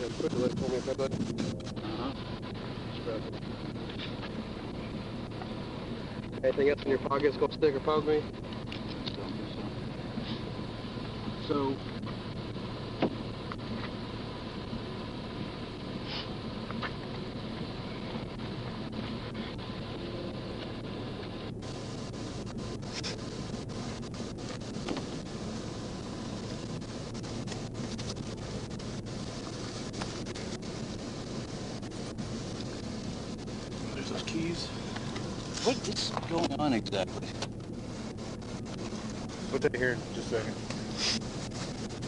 Push the left for me if that button. Anything else in your pockets gonna stick or poke me? So, there's those keys. What's going on exactly? we'll take here in just a second.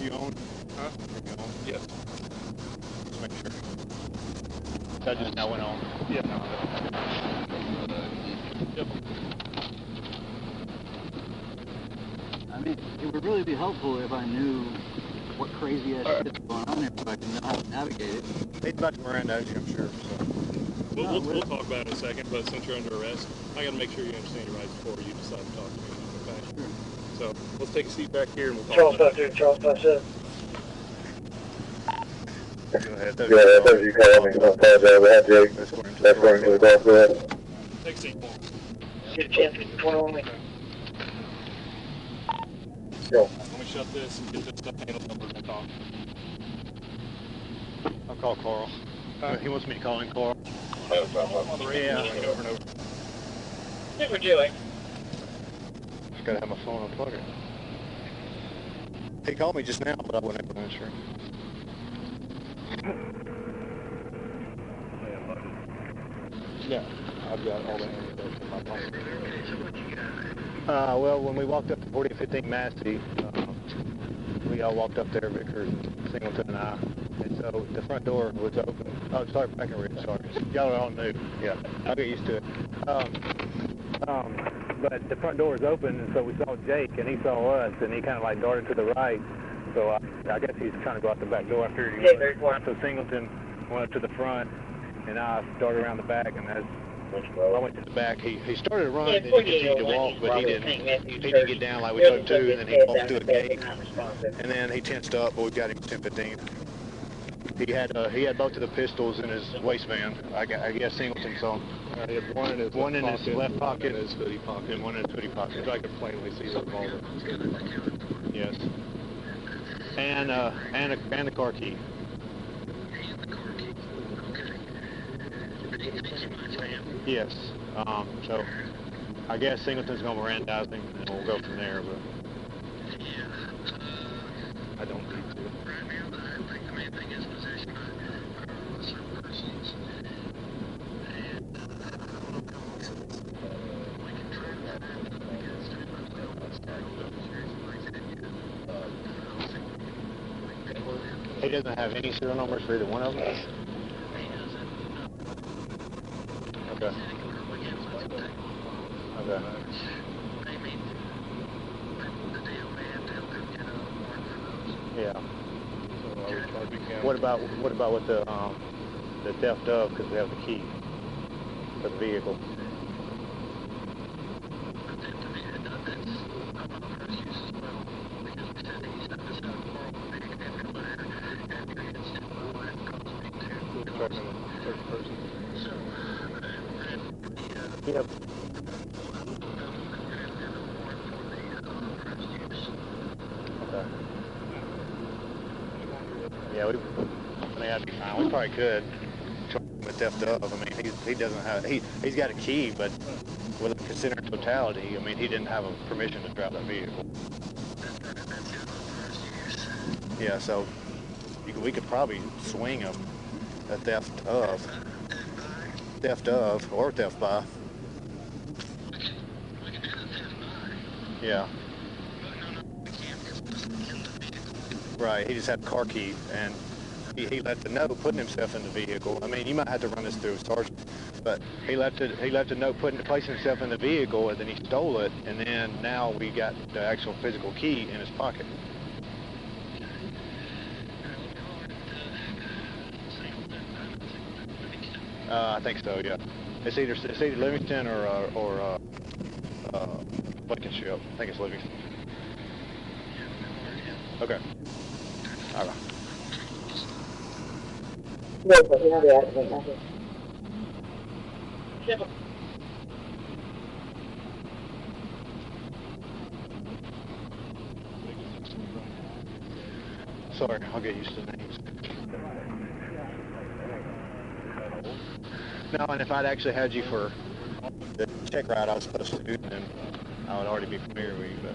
You own? Huh? You own? Yes. Just make sure. That just now went on. Yeah. Yep. I mean, it would really be helpful if I knew what crazy ass shit's going on here so I can know how to navigate it. He's about to Miranda you, I'm sure. So. We'll talk about it in a second, but since you're under arrest, I gotta make sure you understand your rights before you decide to talk to me, okay? Sure. So, let's take a seat back here and we'll talk Charles about it. 52, Charles 57. Go ahead. Yeah, I thought you called me. I apologize. I had Jake. That's going to the golf course. Take a seat, Paul. Get a chance to get the 21 me. Go. Let me shut this and get this stuff handled and we'll talk. I'll call Carl. He wants me to call him Carl. On the radio, Yeah. over and over. What we're doing. I gotta have my phone unplugged. He called me just now, but I wasn't able to answer. Yeah, I've got all that information in my pocket. Well, when we walked up to 4015 Massey, we all walked up there, Vickers, Singleton, and I. And so the front door was open. Oh, sorry, Breckenridge, sorry. Y'all are all new. Yeah, I'll get used to it. But the front door was open, and so we saw Jake, and he saw us, and he kind of like darted to the right. So I guess he's trying to go out the back door. I figured he was. So Singleton went up to the front, and I started around the back, and as I went to the back, he started to run, and he continued to walk, but he didn't get down like we told him to, and then he walked through a gate, and then he tensed up, but we got him 10-15. He had both of the pistols in his waistband. I guess Singleton saw him. He had one in his left pocket, and his hoodie pocket. and one in his hoodie pocket. So I could plainly see the revolver. Yes. And the car key. Yes. So I guess Singleton's gonna Mirandize him, and we'll go from there. But I don't need to. He doesn't have any serial numbers for either one of them? Okay. Okay. Yeah. What about with the theft of, because we have the key for the vehicle? Yep. Okay. Yeah, that'd be fine. We probably could charge him with theft of. I mean, he doesn't have, he's got a key, but with considering totality, I mean, he didn't have a permission to drive that vehicle. Yeah, so we could probably swing him a theft of, or theft by. Yeah. Right, he just had a car key, and he left a note putting himself in the vehicle. I mean, you might have to run this through a sergeant, but he left a note placing himself in the vehicle, and then he stole it, and then now we got the actual physical key in his pocket. I think so, yeah. It's either Livingston or Blankenship. I think it's Livingston. Okay. All right. No, but you have the accident, nothing. Sorry, I'll get used to the names. No, and if I'd actually had you for the check ride I was supposed to do, then I would already be familiar with you, but...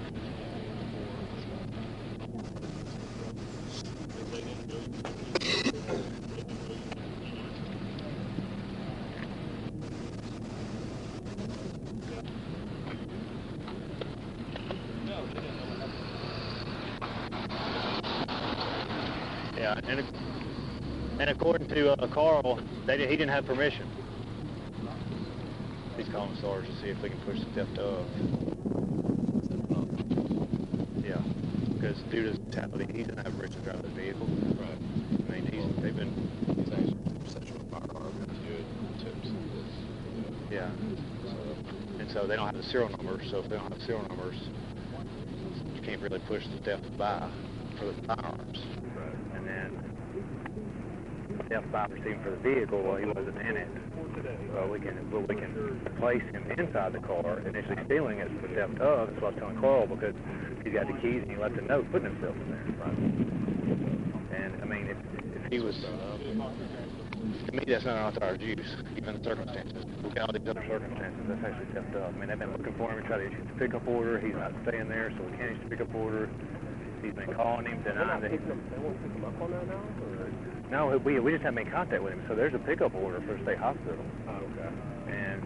Yeah, and according to Carl, he didn't have permission. He's calling SARS to see if we can push the theft of. Yeah, because due to his mentality, he doesn't have permission to drive the vehicle. Right. I mean, He's actually possession of a firearm and good tips and this. Yeah. And so they don't have the serial numbers, so if they don't have serial numbers, you can't really push the theft by for the firearms. Right. And then theft by receiving for the vehicle while he wasn't in it. We can place him inside the car, initially stealing it for theft of. That's what I was telling Carl, because he's got the keys and he left a note putting himself in there. Right. And I mean, if he was, to me, that's not unauthorized use, given the circumstances. Look at all these other circumstances, that's actually theft of. I mean, they've been looking for him and trying to issue the pickup order. He's not staying there, so we can't issue the pickup order. He's been calling him, denying that he... They won't pick him up on that now? Or? No, we just haven't made contact with him, so there's a pickup order for the state hospital. Oh, okay. And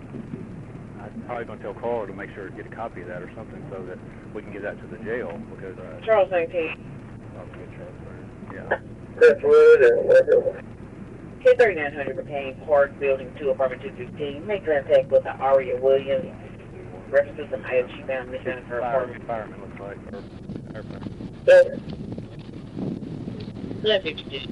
I'm probably going to tell Carl to make sure to get a copy of that or something so that we can give that to the jail, because... Charles 19. I'll get transferred. Yeah. Driftwood and whatever. K3900 Retained Park, Building 2, Apartment 215. Make contact with Aria Williams. References an item she found missing in her apartment. Fireman looks like, or airplane. Yes. 1152.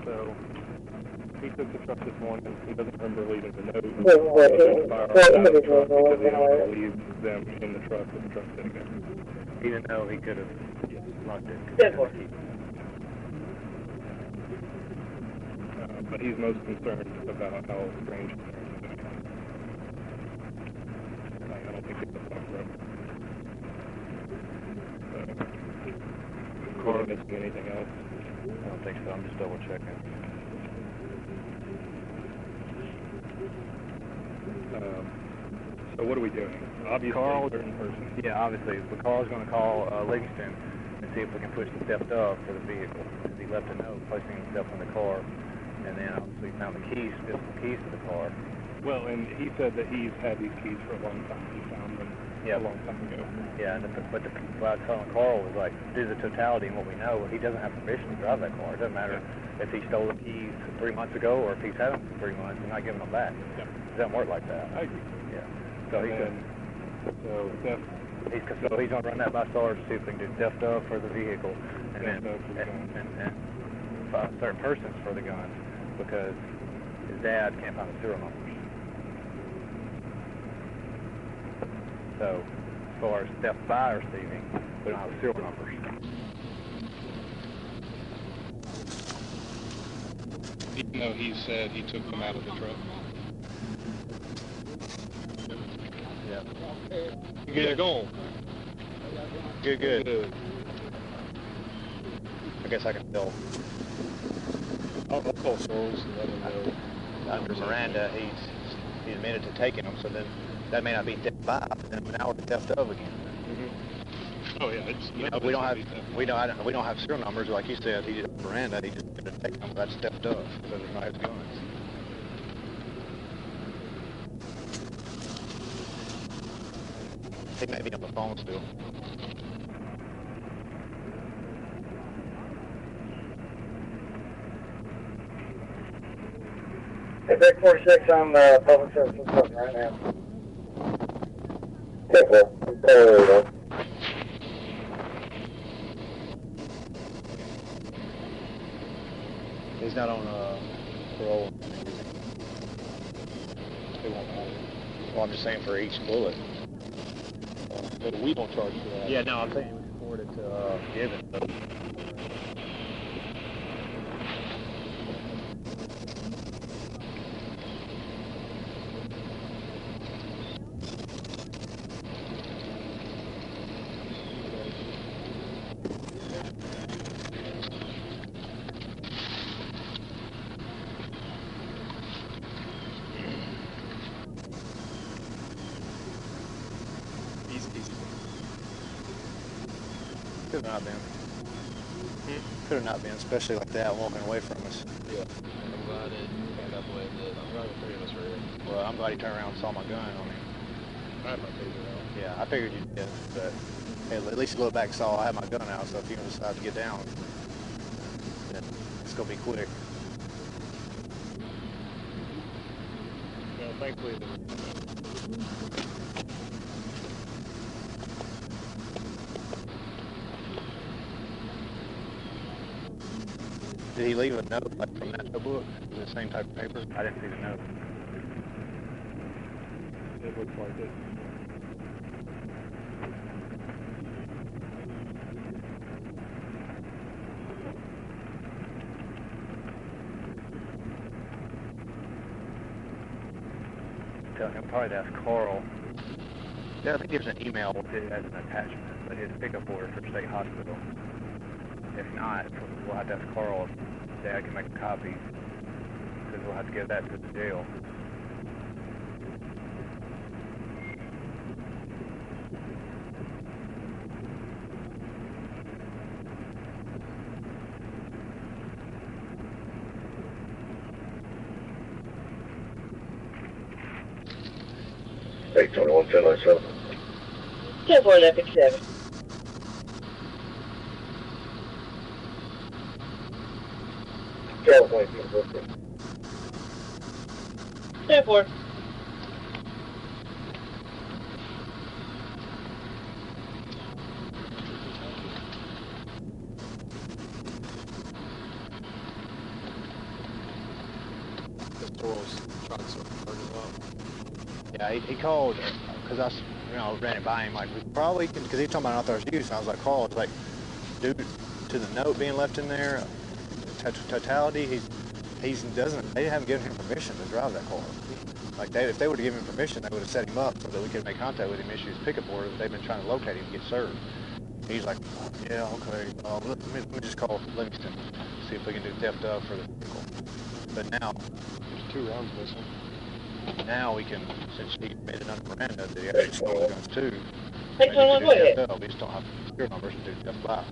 So, he took the truck this morning. He doesn't remember leaving the note. Individuals Because were he didn't aware. leave them in the truck with the truck sitting there. Even though he could have locked it. But he's most concerned about how strange it is. I don't think it's a fuck road. Are we missing anything else? I don't think so. I'm just double checking. So what are we doing? Obviously, Carl, a certain person. Yeah, obviously. But Carl's going to call Livingston and see if we can push the theft of for the vehicle. Because he left a note placing himself in the car. And then obviously found the keys, physical keys to the car. Well, and he said that he's had these keys for a long time. He found them a long time ago. Yeah, and what I was telling Carl was like, due to the totality and what we know, he doesn't have permission to drive that car. It doesn't matter if he stole the keys 3 months ago or if he's had them for 3 months and not giving them back. Yeah. It doesn't work like that. I agree. Yeah. So he's going to run that by SARS to see if we can do theft of for the vehicle and then certain persons for the guns, because his dad can't find the serial numbers. So as far as theft by receiving, we don't have the serial numbers. Even though he said he took them out of the truck. Yeah. Get going. Good. I guess I can tell. I'll call Sorrels and let him know. Under Miranda, he's admitted to taking them, so then that may not be theft by, but then now we're theft of again. Oh yeah, it's, We don't have serial numbers, like you said. He did Miranda, he just didn't take them. That's theft of, so there's not his guns. He may be on the phone still. Hey, Break 46, I'm public service right now. Careful. Careful. He's not on parole. It won't matter. Well, I'm just saying for each bullet. But we don't charge for that. Yeah, no, I'm saying we can forward it to Gibbon. Could have not been. Could have not been, especially like that, walking away from us. Yeah. I'm glad it turned out the way it did. I'm glad the three of us were here. Well, I'm glad he turned around and saw my gun on him. I had my taser out. Yeah, I figured you did, but hey, at least he looked back and saw I had my gun out, so if he decides to get down, then it's going to be quick. Yeah, thankfully, Did he leave a note like from that notebook? Was it the same type of paper? I didn't see the note. it looks like it. He'll probably ask Carl. Yeah, I think there's an email with it as an attachment, but his pickup order for State Hospital. If not, we'll have to ask Carl if Dad can make a copy, because we'll have to give that to the jail. Hey, 21, 1097. 10-4-11-57. California, 10-4. This door was trying to sort of turn it off. Yeah, he called, because I ran it by him, like, we probably can, because he was talking about unauthorized use, and I was like, Carl, it's like, due to the note being left in there, totality, they haven't given him permission to drive that car. Like, if they would have given him permission, they would have set him up so that we could make contact with him, issue his pickup order. They've been trying to locate him to get served. He's like, yeah, okay, let me just call Livingston, see if we can do theft of for the vehicle. But now, There's 2 rounds missing. now we can, since he made it under Miranda, that he actually stole the guns too. Hey, maybe 21, we go could do ahead. theft of. We just don't have serial numbers to do theft by.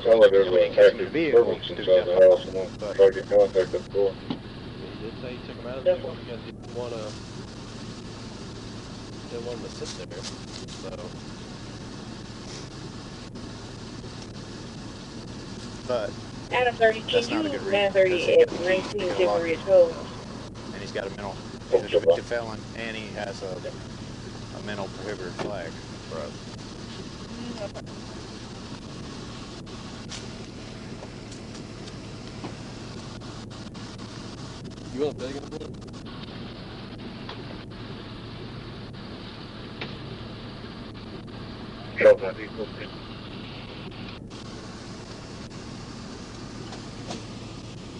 Sounds like there's We an ain't catching the active vehicle, disturbance just do inside the that. house and we'll try to get contact with the door. He did say he took him out of the vehicle because he didn't want him to sit there. So, But, Adam 30, That's can not a you good reason, 930 because at he 19 get a lot. Timberridge Road? and he's got a mental, he's a convicted felon, and he has a mental prohibited flag. right. You want to beg him a bit? Charles, I think we'll get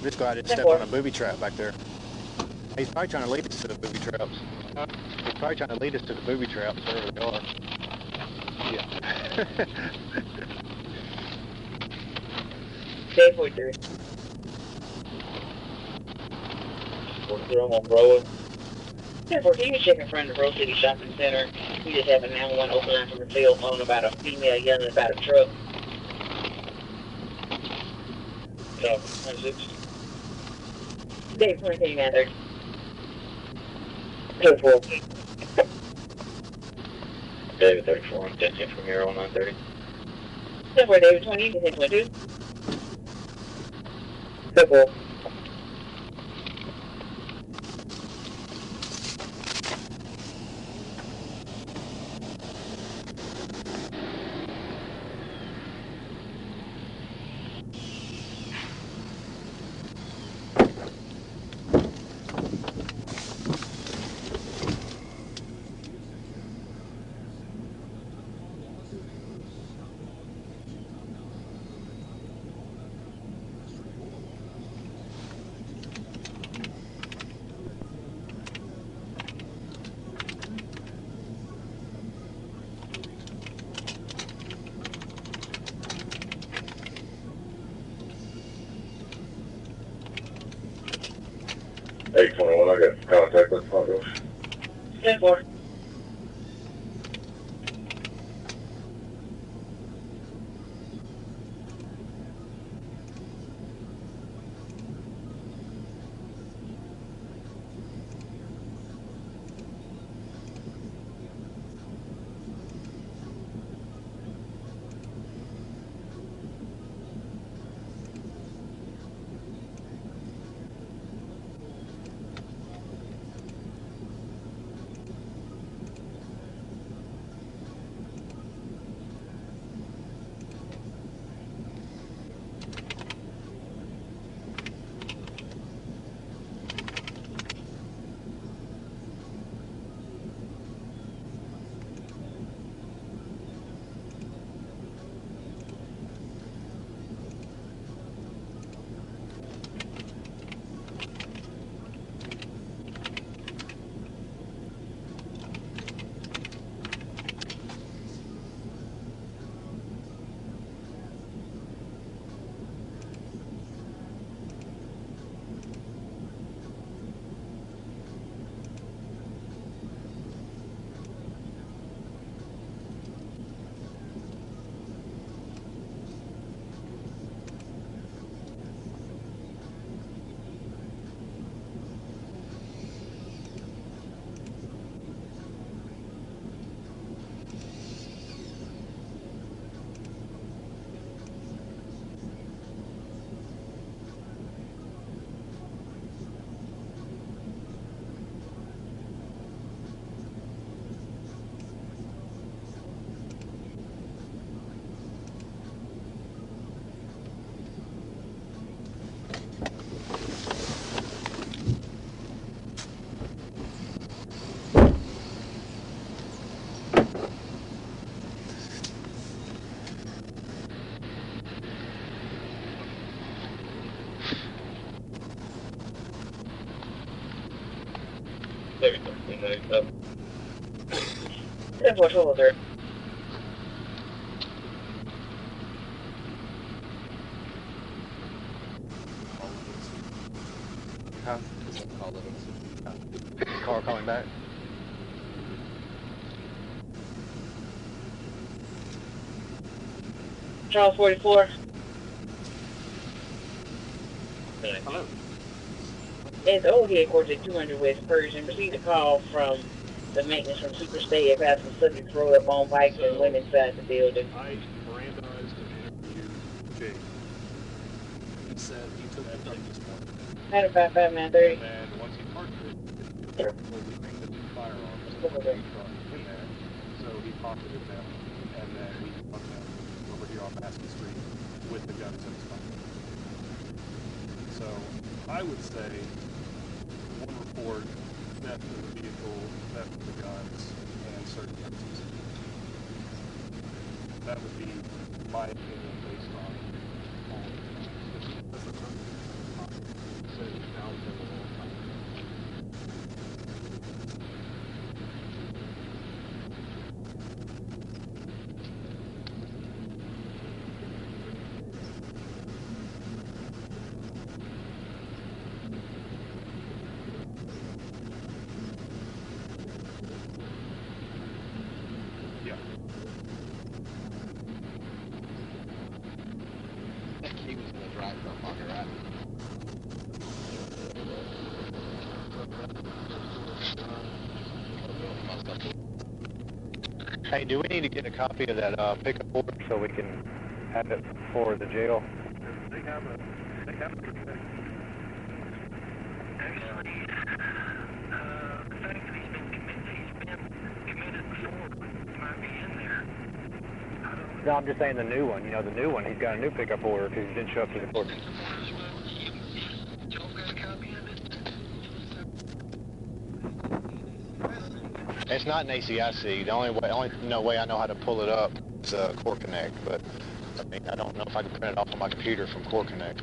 Just glad I didn't step on a booby trap back there. He's probably trying to lead us to the booby traps. He's probably trying to lead us to the booby traps, wherever they are. Yeah. Day 43. 43 on Broadway. 10-14, you check in front of the Rose City Shopping Center. We just have a 911 open line from a cell phone about a female yelling about a truck. Yeah, 96. Day 23, 930. 10-4. David 34, 10 from here on 930. 10-4, David 20, you can take 22. 10-4. in contact with Pontos. 10-4. There you go. 10-4 shoulder. Huh? Car calling back. Charles 44. Hello. It's old headquarters at 200 West Persian. Received a call from the maintenance from Superstate about some subjects rolled up on bikes and went inside the building. I Mirandized and interviewed Jake. He said he took the truck this morning. 955-930. And then once he parked it, we think that the firearms in there. So he pocketed them, and then we put them over here on Basket Street with the guns in his pocket. So I would say one report, theft of the vehicle, theft of the guns, and certain guns. That would be my opinion based on all of Yeah. He was going to drive from Parker, right? Hey, do we need to get a copy of that pickup order so we can have it for the jail? They have a No, I'm just saying the new one. You know, the new one, he's got a new pickup order because he didn't show up to the court. It's not an ACIC. The only way I know how to pull it up is Core Connect, but I mean, I don't know if I can print it off on my computer from Core Connect.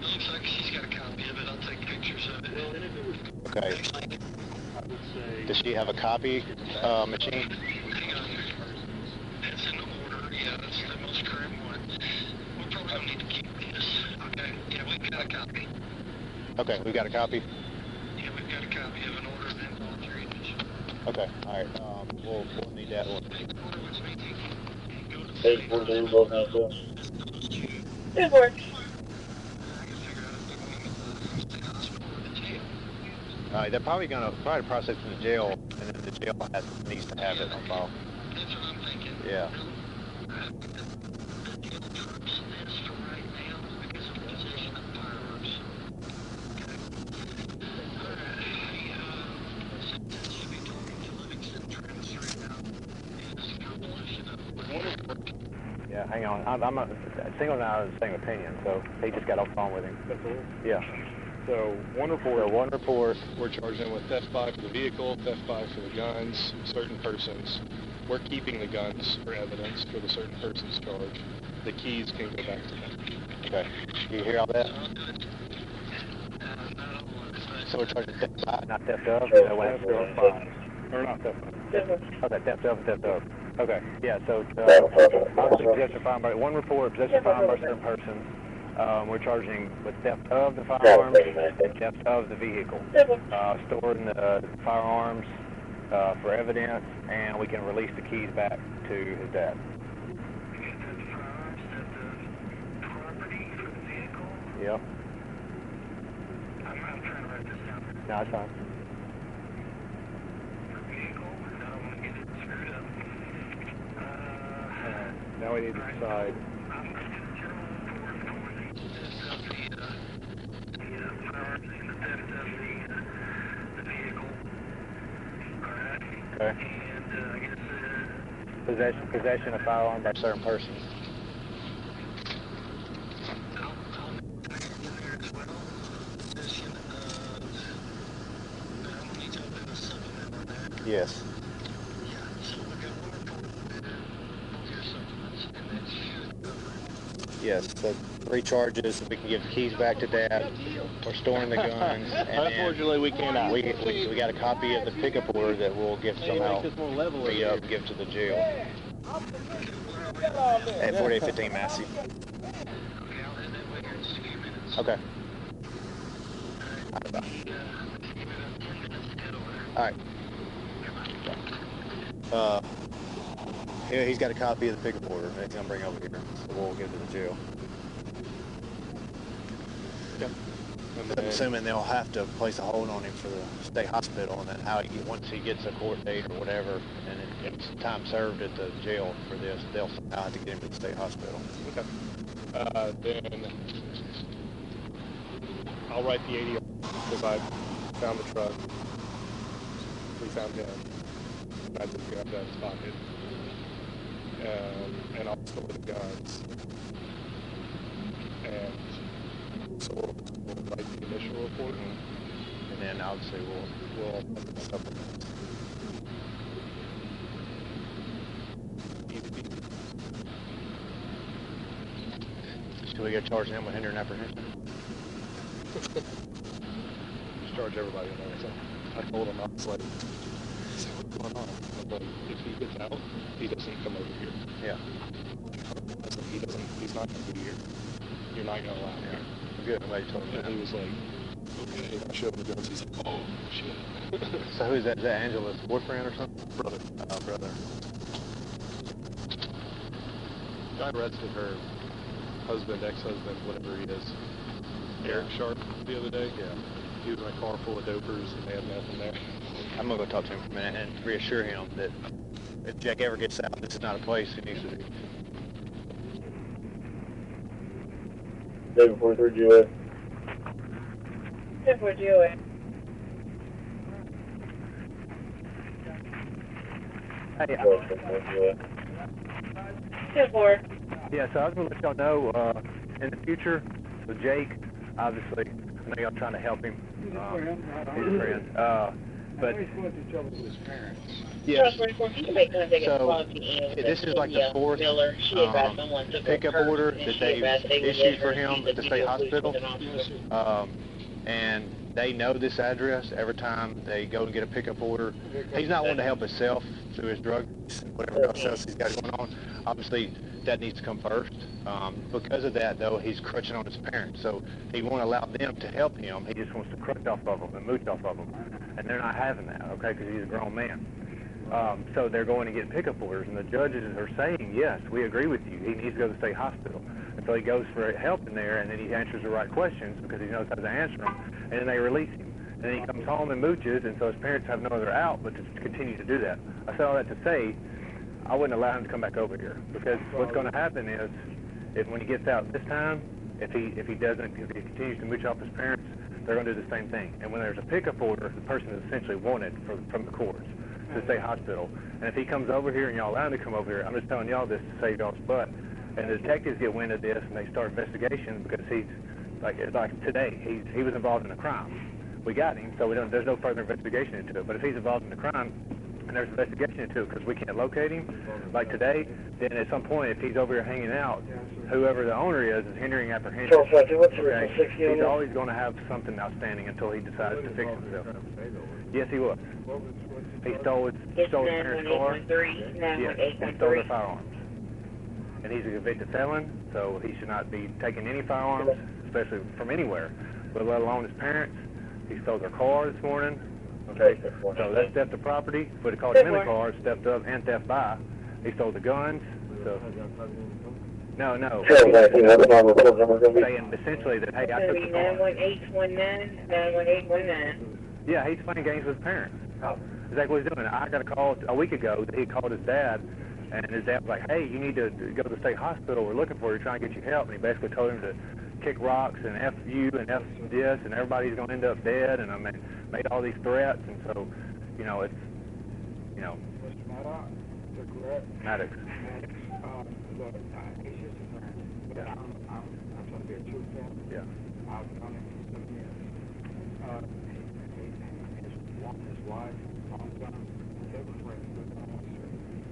Looks like she's got a copy of it. I'll take pictures of it. Well, and if it was, Okay. I would say, Does she have a copy machine? Hang on. It's in order. Yeah, that's the most current one. We probably don't need to keep this. Okay. Yeah, we've got a copy. Okay, we got a copy? Yeah, we've got a copy of an order of involuntary admission. Okay, alright, we'll need that one. Order was making go to the Page state 42, hospital both hands up. as opposed to, Good work. I gotta figure out if they're going to the state hospital or the jail. They're probably gonna process in the jail, and then the jail needs to have it on file. That's what I'm thinking. Yeah. The jail trumps this for right now because of possession of firearms. Okay. Alright, I should be talking to Livingston trying to straighten out his composition of what Yeah, hang on. I'm not, Single and I are the same opinion, so he just got off the phone with him. That's all. Yeah. So, one report. So one report. We're charging him with theft by for the vehicle, theft by for the guns, certain persons. We're keeping the guns for evidence for the certain person's charge. The keys can go back to him. Okay. You hear all that? I'll do it. So we're charging theft by, not theft of? Theft of by. Or not theft of. Good work. Okay, theft of and theft of. Okay, yeah, so, Obviously, possession of firearm by, one report, possession of firearm by certain persons. We're charging with theft of the firearms and theft of the vehicle. Good work. Storing the firearms for evidence, and we can release the keys back to his dad. Yep. I'm trying to write this down. No, it's fine. Vehicle, I don't want to get it screwed up. Now we need to decide. I'm going to do the general report for the firearms and the theft of the vehicle. Alright. Okay. And I guess Possession of firearm by certain persons. I'll add in there as well. Possession of, we need to open a supplement on that. Yes. Yeah, so we've got one report with both your supplements, and that should cover it. Yes, the 3 charges, we can give the keys back to dad. We're storing the guns. And Unfortunately, we cannot. we got a copy of the pickup order that we'll give somehow give to the jail. At 4815 Massey. Okay, I'll have that way here in just a few minutes. Okay. Give it 10 minutes to head over. Alright. Yeah, he's got a copy of the pickup order that he's gonna bring over here, so we'll give it to the jail. Yep. And I'm then, assuming they'll have to place a hold on him for the state hospital, and then once he gets a court date or whatever, and it's time served at the jail for this, they'll somehow have to get him to the state hospital. okay. Then I'll write the 80 because I found the truck. We found him. And I just grabbed out his pocket. And I'll store the guns. And so we'll write the initial report And then obviously we'll supplement. Easy peasy. should we go charge him with hindering apprehension? Just charge everybody and everything. I told him, I was like, what's going on? I was like, if he gets out, he doesn't come over here. Yeah. I said, he's not going to be here. You're not going to allow him here. Good, I'm glad you told him And that. he was like, okay. I showed him the guns. He's like, oh, shit. So who's that? Is that Angela's boyfriend or something? Brother. Brother. I arrested her husband, ex-husband, whatever he is, Eric Sharp, the other day. Yeah. He was in a car full of dopers and they had nothing there. I'm gonna go talk to him for a minute and reassure him that if Jack ever gets out, this is not a place he needs to be. David 43 GOA. 10-4 GOA. Hey, 10-4. yeah, so I was gonna let y'all know, in the future, with Jake, obviously, I know y'all trying to help him. He's a friend. But yes. So this is like the fourth pickup order that they issued for him at the state hospital. and they know this address every time they go and get a pickup order. He's not wanting to help himself through his drugs and whatever else he's got going on. Obviously, that needs to come first. Because of that, though, he's crutching on his parents, so he won't allow them to help him. He just wants to crutch off of them and mooch off of them, and they're not having that, okay, because he's a grown man. So they're going to get pickup orders, and the judges are saying, yes, we agree with you. He needs to go to the state hospital. And so he goes for help in there, and then he answers the right questions because he knows how to answer them, and then they release him. And then he comes home and mooches, and so his parents have no other out but to continue to do that. I said all that to say, I wouldn't allow him to come back over here, because what's going to happen is, when he gets out this time, if he continues to mooch off his parents, they're going to do the same thing. And when there's a pickup order, the person is essentially wanted from the courts to the state hospital. And if he comes over here and y'all allow him to come over here, I'm just telling y'all this to save y'all's butt. And the detectives get wind of this and they start investigation because he's like today he was involved in a crime. We got him, so there's no further investigation into it. But if he's involved in a crime and there's investigation into it because we can't locate him, like today, then at some point if he's over here hanging out, whoever the owner is hindering apprehension. Okay? He's always going to have something outstanding until he decides to fix himself. Yes, he was. He stole his parents' car. Yes, he stole their firearms. And he's a convicted felon, so he should not be taking any firearms, especially from anywhere, but let alone his parents. He stole their car this morning. Okay, so that's theft of property. But it called him in the car, theft of and theft by. He stole the guns. So no. Saying essentially that, hey, I took the car. 91819. Yeah, he's playing games with his parents. Exactly what he's doing. I got a call a week ago that he called his dad, and his dad was like, hey, you need to go to the state hospital. We're looking for you, trying to get you help. And he basically told him to kick rocks and F you and F this, and everybody's going to end up dead. And I mean, made all these threats. And so, it's, Mr. Maddox, is that correct? Maddox. Look, he's just a friend. But Yeah. I'm trying to be a true friend. Yeah. I've known him for 7 years. His wife, long time, they were friends.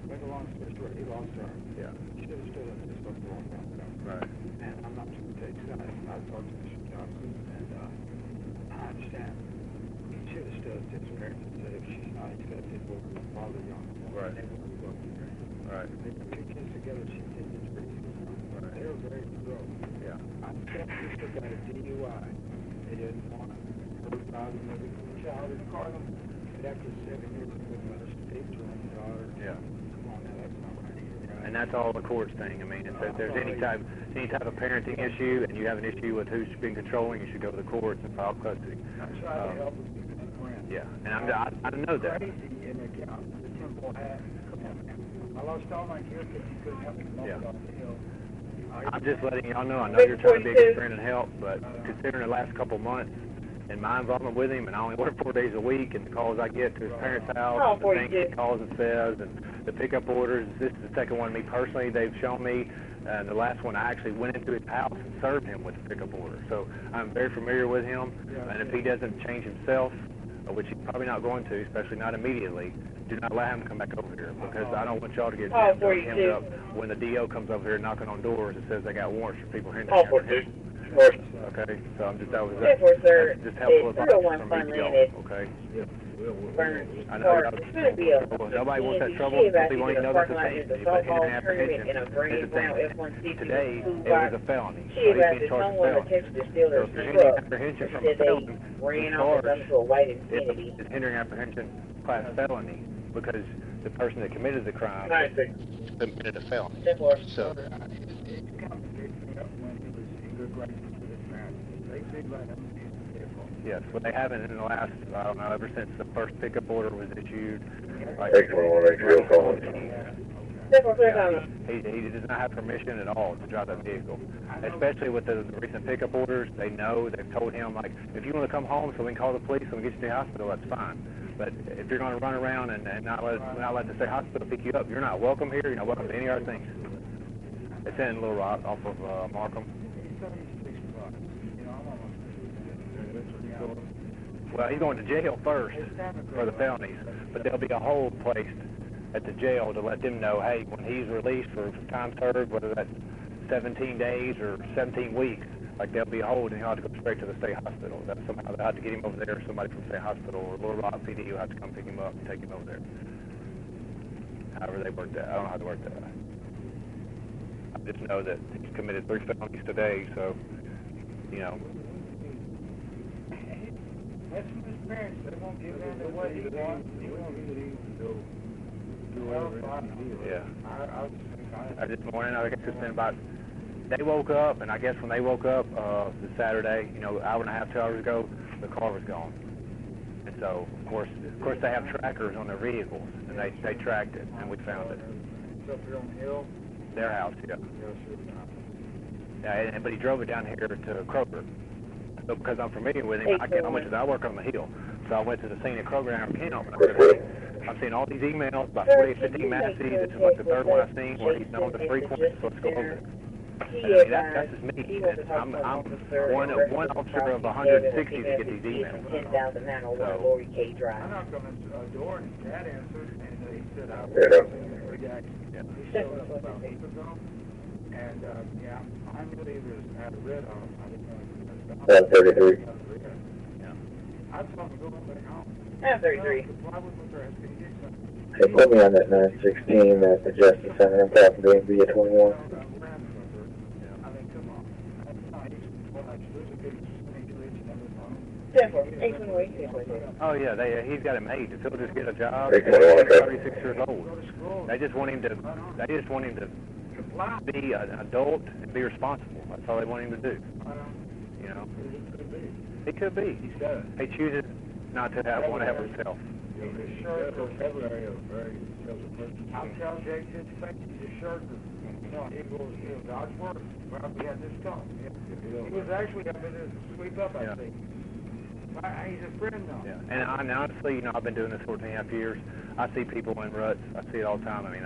Make a long story short, he lost her. Yeah. She should have stood up and spoke a long time ago. Right. And I'm not trying to take sides. I talked to Mr. Johnson, and I understand. He should have stood up to his parents and said, if she's not accepted, we'll bother you on the phone. Right. And they wouldn't go to her. Right. They put 2 kids together, she did this reason. Right. They were very gross. Yeah. I thought he still got a DUI. They didn't want to hurt father and every child in Carlin. But after 7 years, he wouldn't let us speak to his daughter. Yeah. Come on, now that's not right either. And that's all the court's thing. I mean, if there's any type of parenting issue and you have an issue with who's been controlling, you should go to the courts and file custody. I tried to help him be his friend. Yeah, and I know that. Crazy in the temple hat. Come on, man. I lost all my gear because you couldn't help me Yeah. off the hill. I'm just letting y'all know. I know you're trying to be a good friend and help, but considering the last couple months and my involvement with him, and I only work 4 days a week, and the calls I get to his parents' house, and the things he calls and says, and the pickup orders. This is the second one me personally they've shown me. And the last one, I actually went into his house and served him with the pickup order. So I'm very familiar with him, and if he doesn't change himself, which he's probably not going to, especially not immediately, do not allow him to come back over here, because I don't want y'all to get hemmed up when the DO comes over here knocking on doors and says they got warrants for people hindering apprehension. Okay, so I'm just, that was just helpful advice from me to y'all, okay? I know nobody wants that trouble. Nobody won't even know that's a thing. But hindering apprehension is a thing. Today, it was a felony. So he's being charged with felony. So if you're hindering apprehension from a felon, it's hindering apprehension class felony, because the person that committed the crime committed a felony. So. Yes, but they haven't in the last, I don't know, ever since the first pickup order was issued. Like, he does not have permission at all to drive that vehicle. Especially with the recent pickup orders, they've told him, like, if you want to come home so we can call the police and we get you to the hospital, that's fine. But if you're going to run around and not let the state hospital pick you up, you're not welcome here, you're not welcome to any other things. It's in Little Rock off of Markham. Well, he's going to jail first for the felonies, but there'll be a hold placed at the jail to let them know, hey, when he's released for time served, whether that's 17 days or 17 weeks, like there'll be a hold and he'll have to go straight to the state hospital. That somehow they'll have to get him over there, somebody from the state hospital, or Little Rock PD will have to come pick him up and take him over there. However they work that. I don't know how to work that. I just know that he's committed 3 felonies today, so, you know. That's from his parents. They won't give in to what he wants. He won't Yeah. This morning, I guess it's been about, they woke up, and I guess when they woke up, the Saturday, you know, hour and a half, 2 hours ago, the car was gone. And so, of course they have trackers on their vehicles, and they tracked it, and we found it. It's up here on the hill? Their house, yeah. Yeah, but he drove it down here to Kroger. So because I'm familiar with him, I work on the hill. So I went to the scene at Kroger in our camp, and I said, hey, I'm seeing all these emails, about 40 or 50 Massey. This is like the third one I've seen where he's known the frequent, so let's go over it. And I mean, that's just me. I'm one officer of 160 to get these emails. So, I knocked on his door, and his dad answered, and he said, I was the guy. He showed up about a week ago, and, yeah, I knew he had a red on. I didn't know he was 33. I told him to go back home. 33. Hey, put me on that 916 at the Justice Center. I'm talking to via 21. oh yeah, he's got it made. If he'll just get a job, he's 36 years old. They just want him to be an adult and be responsible. That's all they want him to do. You know, he could be. He chooses not to want to help himself. I'll tell Jake his face, he's a shirt. You know, he goes, God's work. Well, we had this talk. He was actually having to sweep up, I think. He's a friend now. Yeah, and honestly, you know, I've been doing this 14.5 years. I see people in ruts. I see it all the time. I mean,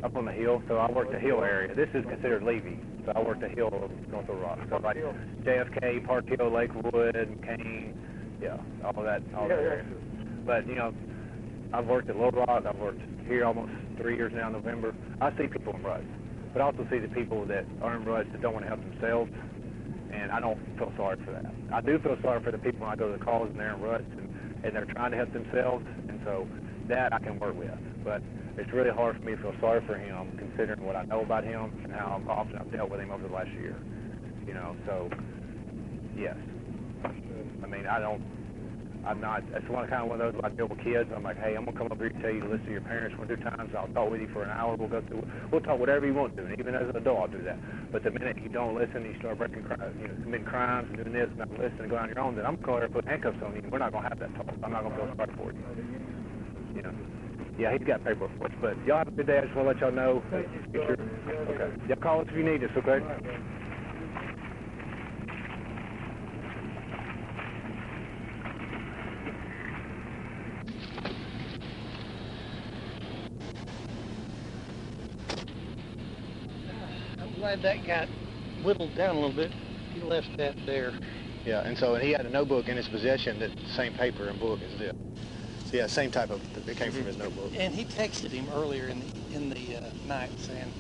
up on the hill. So I work the hill area. This is considered Levy. So I work the hill of North Little Rock. So like JFK, Park Hill, Lakewood, McCain, yeah, all that area. But you know, I've worked at Little Rock. I've worked here almost 3 years now in November. I see people in ruts, but I also see the people that are in ruts that don't want to help themselves. And I don't feel sorry for that. I do feel sorry for the people when I go to the calls and they're in ruts and they're trying to help themselves, and so that I can work with. But it's really hard for me to feel sorry for him, considering what I know about him and how often I've dealt with him over the last year. You know, so yes. I mean, I'm not, it's kind of one of those, like, deal with kids. I'm like, hey, I'm going to come over here and tell you to listen to your parents 1 or 2 times. I'll talk with you for an hour. We'll talk whatever you want to, and even as an adult, I'll do that. But the minute you don't listen, you start committing crimes and doing this and not listening and going on your own, then I'm going to put handcuffs on you, and we're not going to have that talk. I'm not going to feel sorry for you. You know? Yeah, he's got paperwork for us. But y'all have a good day. I just want to let y'all know. Okay. Y'all call us if you need us, okay? Glad that got whittled down a little bit. He left that there. Yeah, and he had a notebook in his possession that the same paper and book as this. So yeah, same type of, it came from his notebook. And he texted him earlier in the night saying,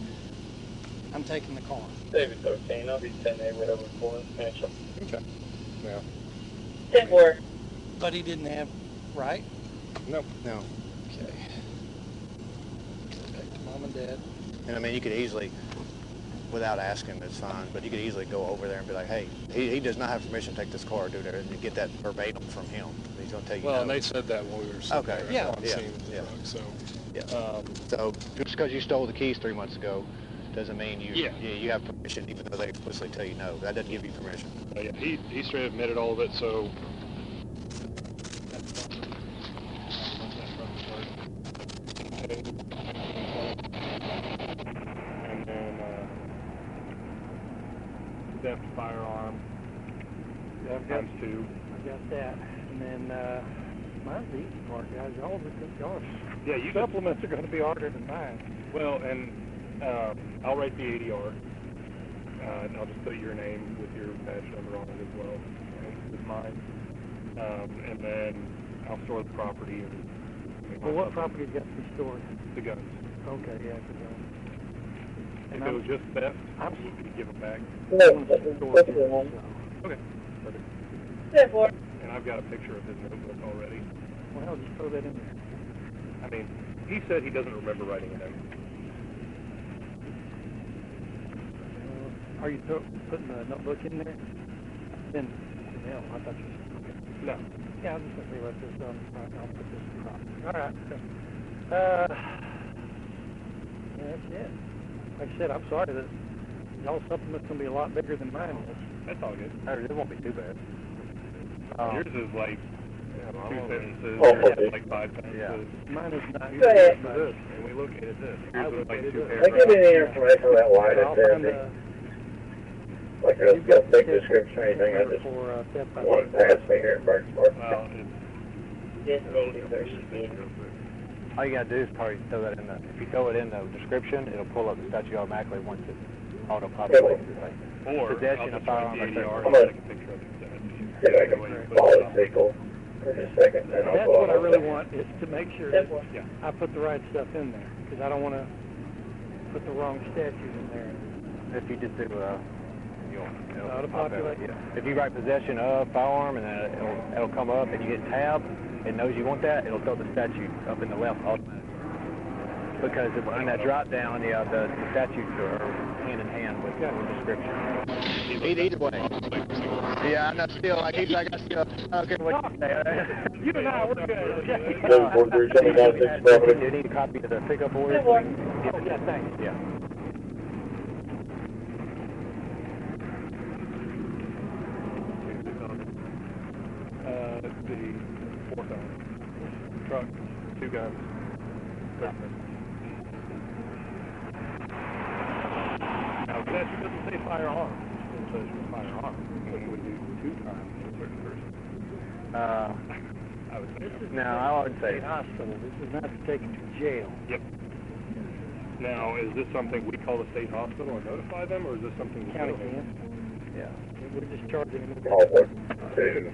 I'm taking the car. David 13, I'll be 10A, whatever, for financial. Okay. Yeah. 10-4. But he didn't have, right? Nope. No. Okay. Go back to Mom and Dad. And I mean, you could easily, without asking, it's fine, but you could easily go over there and be like, hey, he does not have permission to take this car, do there, and get that verbatim from him. He's going to take you. Well, and they said that when we were sitting there on scene with the truck, so. Yeah. So just because you stole the keys 3 months ago doesn't mean you have permission, even though they explicitly tell you no. That doesn't give you permission. Yeah, he straight admitted all of it, so. And then theft firearm. Times 2. I got that. And then, mine's the easy part, guys. Y'all Yeah, supplements are going to be harder than mine. Well, and I'll write the ADR, and I'll just put your name with your badge number on it as well, with mine. And then I'll store the property. Well, what property got to be stored? The guns. Okay, yeah, the guns. If it was just theft, you could give them back. Okay, perfect. And I've got a picture of his notebook already. Well, hell, just throw that in there. I mean, he said he doesn't remember writing it down. Are you putting the notebook in there? Then, hell, I thought you were... Okay. No. Yeah, I was just going to say, let this on front, I'll put this in front. All right. Yeah, that's it. Like I said, I'm sorry that y'all's supplement's going to be a lot bigger than mine is. That's all good. It won't be too bad. Yours is like 2 sentences, like 5 sentences. Yeah. Mine is not. Go ahead. This, and we located this. Yours is like 2 I give paragraphs. you any information on that line I'll that's find there? Like a big description or anything, I just want to pass me here in Burnsburg. Well, This David versus David. All you gotta do is probably throw that in the, if you throw it in the description, it'll pull up the statute automatically once it auto-populates. or Possession I'll of just write firearm the ADR or and take a picture of it and send it to you. See if I can follow the vehicle for just a second, then I'll That's go what I on really with it. want, is to make sure that Yeah. I put the right stuff in there, because I don't want to put the wrong statute in there. If you just do, it'll Auto-populate? Yeah. If you write possession of firearm and then it'll come up and you get tab, it knows you want that, it'll throw the statute up in the left automatically. Because in that drop down, the statutes are hand in hand with the description. Either way. Yeah, I'm not still, I got still, I don't care what you say. You and I, we're good, okay? 743, 796 property. You need a copy of the pickup order? Oh, yeah, thanks. Yeah. The 4 guns. Truck, 2 guns. Now, the statute doesn't say firearm. It says you're a firearm. So you would do 2 crimes to a certain person. I would say. No, I would say. Hospital, this is not to take you to jail. Yep. Now, is this something we call the state hospital and notify them, or is this something the County county can. Yeah. We're just charging them. Call 1, 2.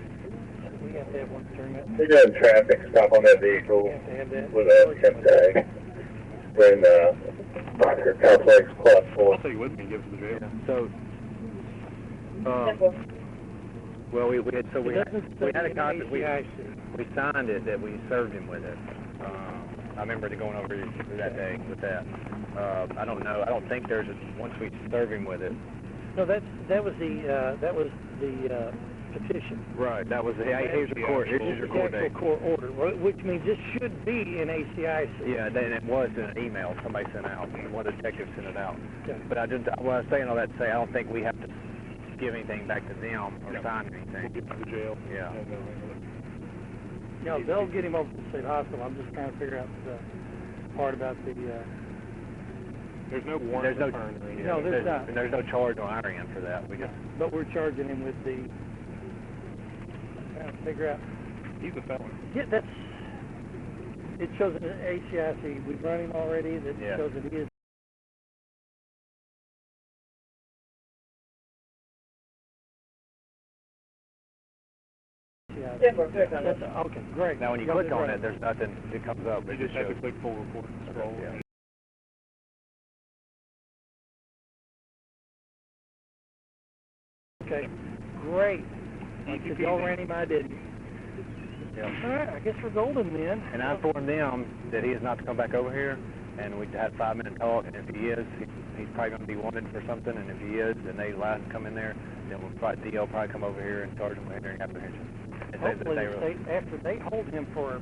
We have to have one turn that. We did a traffic stop on that vehicle We have to have that. with a temp tag. When, Dr. Complex Class 4. I'll take it with me and give it to the jail. Yeah. So, well, we had a contract, we signed it that we served him with it. I remember going over that day with that. I don't know, I don't think there's once we serve him with it. No, that was the petition. Right, that was here's your court date. Court order, which means this should be in ACIC. Yeah, then it was an email somebody sent out. One of the detectives sent it out. Okay. But I was saying all that to say I don't think we have to give anything back to them or sign We'll anything. get to the jail. Yeah. And they'll handle it. No, they'll get him over to the state hospital. I'm just trying to figure out the part about the. There's no warrant. There's no, No, there's not. And there's no charge on our end for that. We just, But we're charging him with the. Trying to figure out. He's a felon. Yeah, that's. It shows an ACIC. We've run him already. That Yeah. shows that he is. Okay, great. now when you click on it, there's nothing, it comes up. You It just just have shows. to click full report and scroll. Yeah. Okay, great. Because y'all ran him, I didn't. Yeah. All right, I guess we're golden then. And I informed them that he is not to come back over here, and we had a 5-minute talk, and if he is, he's probably going to be wanted for something, and if he is, and they allow him to come in there, then we'll probably, DL probably come over here and charge him with hearing apprehension. And say that Hopefully, they the were- state, after they hold him for a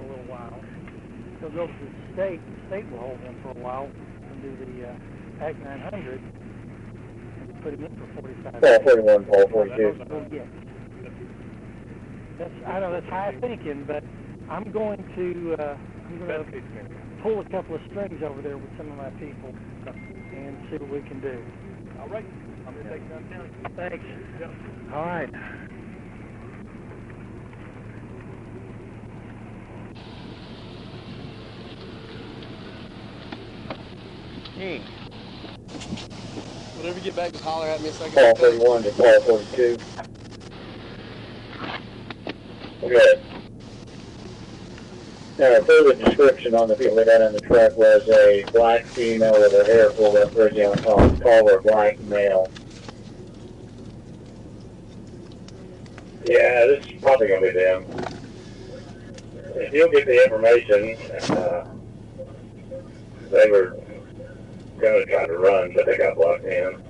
little while, he'll go to the state will hold him for a while and do the Act 900 and put him in for 45 Paul days. 41, Paul 42. I know that's high thinking, but I'm going to Best case scenario. pull a couple of strings over there with some of my people and see what we can do. All right. I'm going to take you downtown. Thanks. Yep. All right. Hey. Whenever you get back, just holler at me a second. Paul 31 to Paul 42. Go ahead. Further description on the people that got in the truck was a black female with her hair pulled up towards the on collar, black male. Yeah, this is probably going to be them. If you'll get the information, they were going to try to run, but they got blocked in.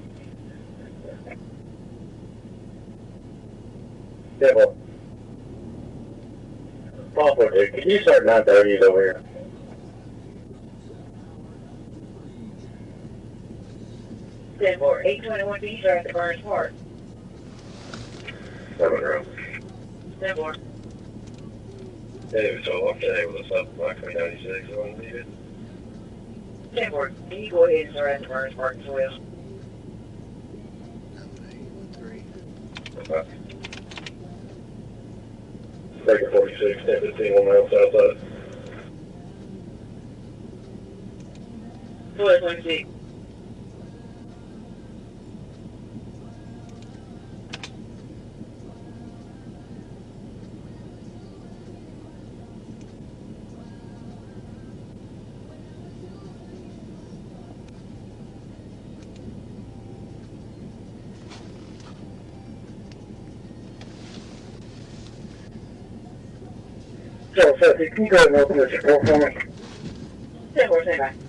Devil. Papa, dude, can you start 930s over here? Denver, 821 Beach are at the Burns Park. 7-0. Denver. David, so off today with us up by 96 when needed. Denver, can you go ahead and start at the Burns Park as well? 9813. Okay. Breaker 46, 1015, 1 mile south side. 1226. So, can you go ahead and open this door for me? 10-4, stand by.